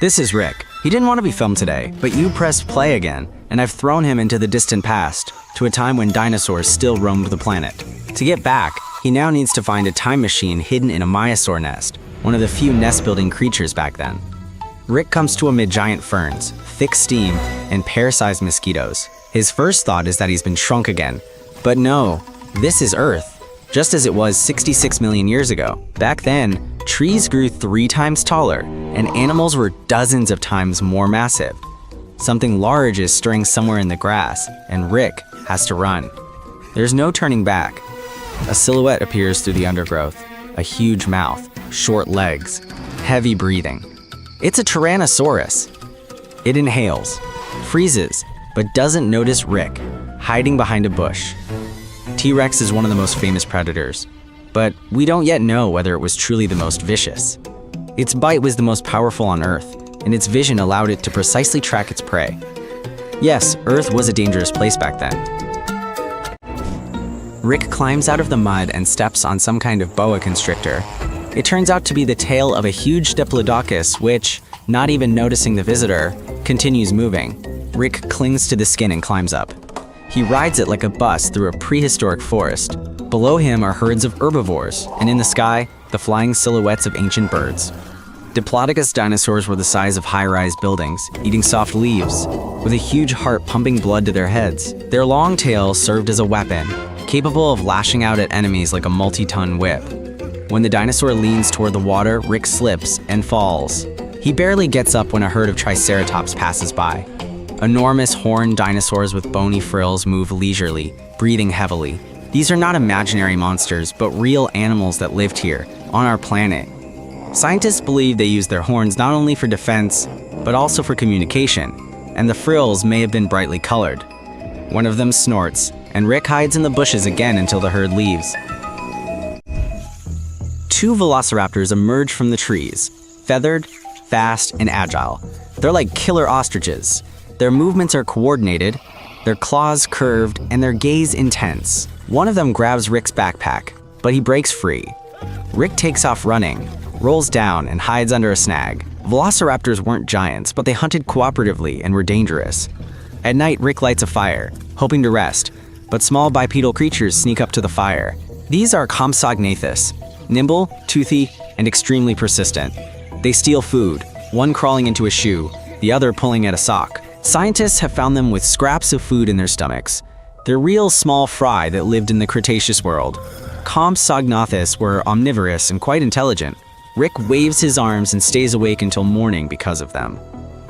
This is Rick. He didn't want to be filmed today, but you pressed play again, and I've thrown him into the distant past, to a time when dinosaurs still roamed the planet. To get back, he now needs to find a time machine hidden in a Maiasaur nest, one of the few nest-building creatures back then. Rick comes to amid giant ferns, thick steam, and pear-sized mosquitoes. His first thought is that he's been shrunk again. But no, this is Earth, just as it was 66 million years ago. Back then, trees grew 3 times taller, and animals were dozens of times more massive. Something large is stirring somewhere in the grass, and Rick has to run. There's no turning back. A silhouette appears through the undergrowth, a huge mouth, short legs, heavy breathing. It's a Tyrannosaurus. It inhales, freezes, but doesn't notice Rick, hiding behind a bush. T-Rex is one of the most famous predators, but we don't yet know whether it was truly the most vicious. Its bite was the most powerful on Earth, and its vision allowed it to precisely track its prey. Yes, Earth was a dangerous place back then. Rick climbs out of the mud and steps on some kind of boa constrictor. It turns out to be the tail of a huge diplodocus which, not even noticing the visitor, continues moving. Rick clings to the skin and climbs up. He rides it like a bus through a prehistoric forest. Below him are herds of herbivores, and in the sky, the flying silhouettes of ancient birds. Diplodocus dinosaurs were the size of high-rise buildings, eating soft leaves, with a huge heart pumping blood to their heads. Their long tails served as a weapon, capable of lashing out at enemies like a multi-ton whip. When the dinosaur leans toward the water, Rick slips and falls. He barely gets up when a herd of triceratops passes by. Enormous horned dinosaurs with bony frills move leisurely, breathing heavily. These are not imaginary monsters, but real animals that lived here, on our planet. Scientists believe they use their horns not only for defense, but also for communication, and the frills may have been brightly colored. One of them snorts, and Rick hides in the bushes again until the herd leaves. 2 velociraptors emerge from the trees, feathered, fast, and agile. They're like killer ostriches. Their movements are coordinated, their claws curved, and their gaze intense. One of them grabs Rick's backpack, but he breaks free. Rick takes off running, rolls down, and hides under a snag. Velociraptors weren't giants, but they hunted cooperatively and were dangerous. At night, Rick lights a fire, hoping to rest, but small bipedal creatures sneak up to the fire. These are Compsognathus, nimble, toothy, and extremely persistent. They steal food, one crawling into a shoe, the other pulling at a sock. Scientists have found them with scraps of food in their stomachs. They're real small fry that lived in the Cretaceous world. Compsognathus were omnivorous and quite intelligent. Rick waves his arms and stays awake until morning because of them.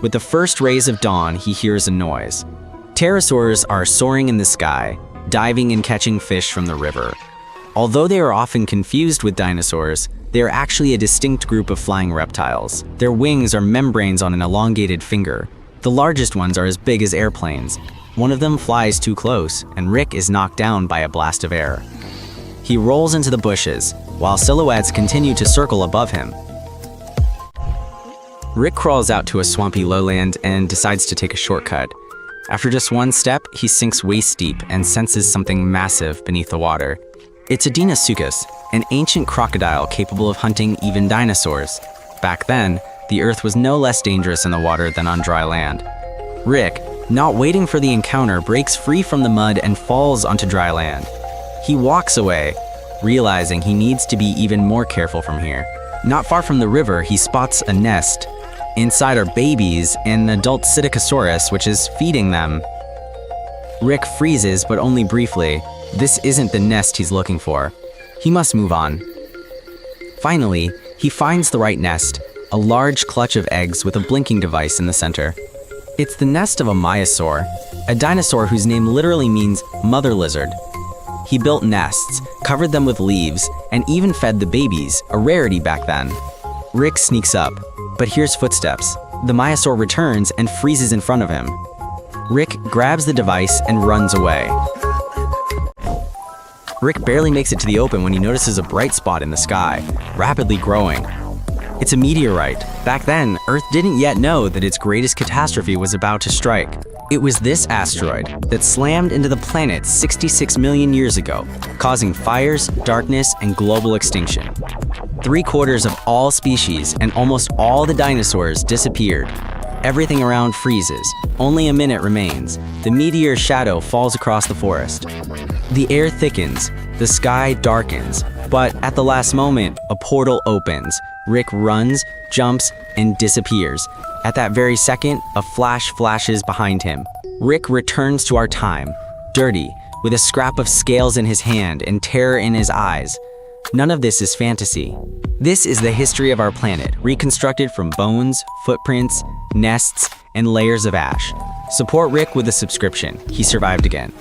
With the first rays of dawn, he hears a noise. Pterosaurs are soaring in the sky, diving and catching fish from the river. Although they are often confused with dinosaurs, they are actually a distinct group of flying reptiles. Their wings are membranes on an elongated finger. The largest ones are as big as airplanes. One of them flies too close, and Rick is knocked down by a blast of air. He rolls into the bushes, while silhouettes continue to circle above him. Rick crawls out to a swampy lowland and decides to take a shortcut. After just one step, he sinks waist deep and senses something massive beneath the water. It's a Deinosuchus, an ancient crocodile capable of hunting even dinosaurs. Back then, the Earth was no less dangerous in the water than on dry land. Rick, not waiting for the encounter, breaks free from the mud and falls onto dry land. He walks away, realizing he needs to be even more careful from here. Not far from the river, he spots a nest. Inside are babies and an adult Psittacosaurus, which is feeding them. Rick freezes, but only briefly. This isn't the nest he's looking for. He must move on. Finally, he finds the right nest, a large clutch of eggs with a blinking device in the center. It's the nest of a Maiasaur, a dinosaur whose name literally means mother lizard. He built nests, covered them with leaves, and even fed the babies, a rarity back then. Rick sneaks up, but hears footsteps. The Maiasaur returns and freezes in front of him. Rick grabs the device and runs away. Rick barely makes it to the open when he notices a bright spot in the sky, rapidly growing. It's a meteorite. Back then, Earth didn't yet know that its greatest catastrophe was about to strike. It was this asteroid that slammed into the planet 66 million years ago, causing fires, darkness, and global extinction. 3/4 of all species and almost all the dinosaurs disappeared. Everything around freezes. Only a minute remains. The meteor's shadow falls across the forest. The air thickens. The sky darkens. But at the last moment, a portal opens. Rick runs, jumps, and disappears. At that very second, a flash flashes behind him. Rick returns to our time, dirty, with a scrap of scales in his hand and terror in his eyes. None of this is fantasy. This is the history of our planet, reconstructed from bones, footprints, nests, and layers of ash. Support Rick with a subscription. He survived again.